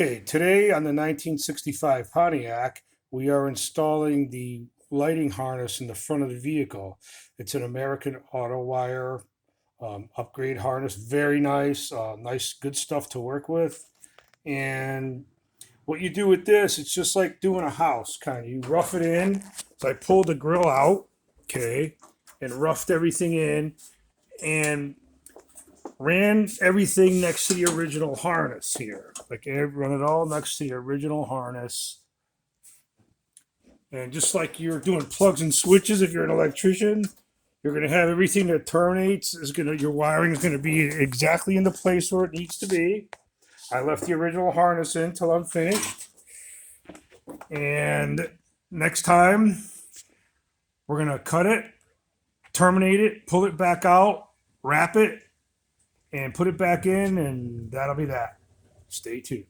Okay, today on the 1965 Pontiac, we are installing the lighting harness in the front of the vehicle. It's an American Auto Wire upgrade harness. Very nice, nice, good stuff to work with. And what you do with this, it's just like doing a house, kind of. You rough it in. So I pulled the grill out, okay, and roughed everything in, and ran everything next to the original harness here. Like run it all next to the original harness. And just like you're doing plugs and switches, if you're an electrician, you're going to have everything that terminates your wiring is going to be exactly in the place where it needs to be. I left the original harness in till I'm finished. And next time we're going to cut it, terminate it, pull it back out, wrap it, and put it back in, and that'll be that. Stay tuned.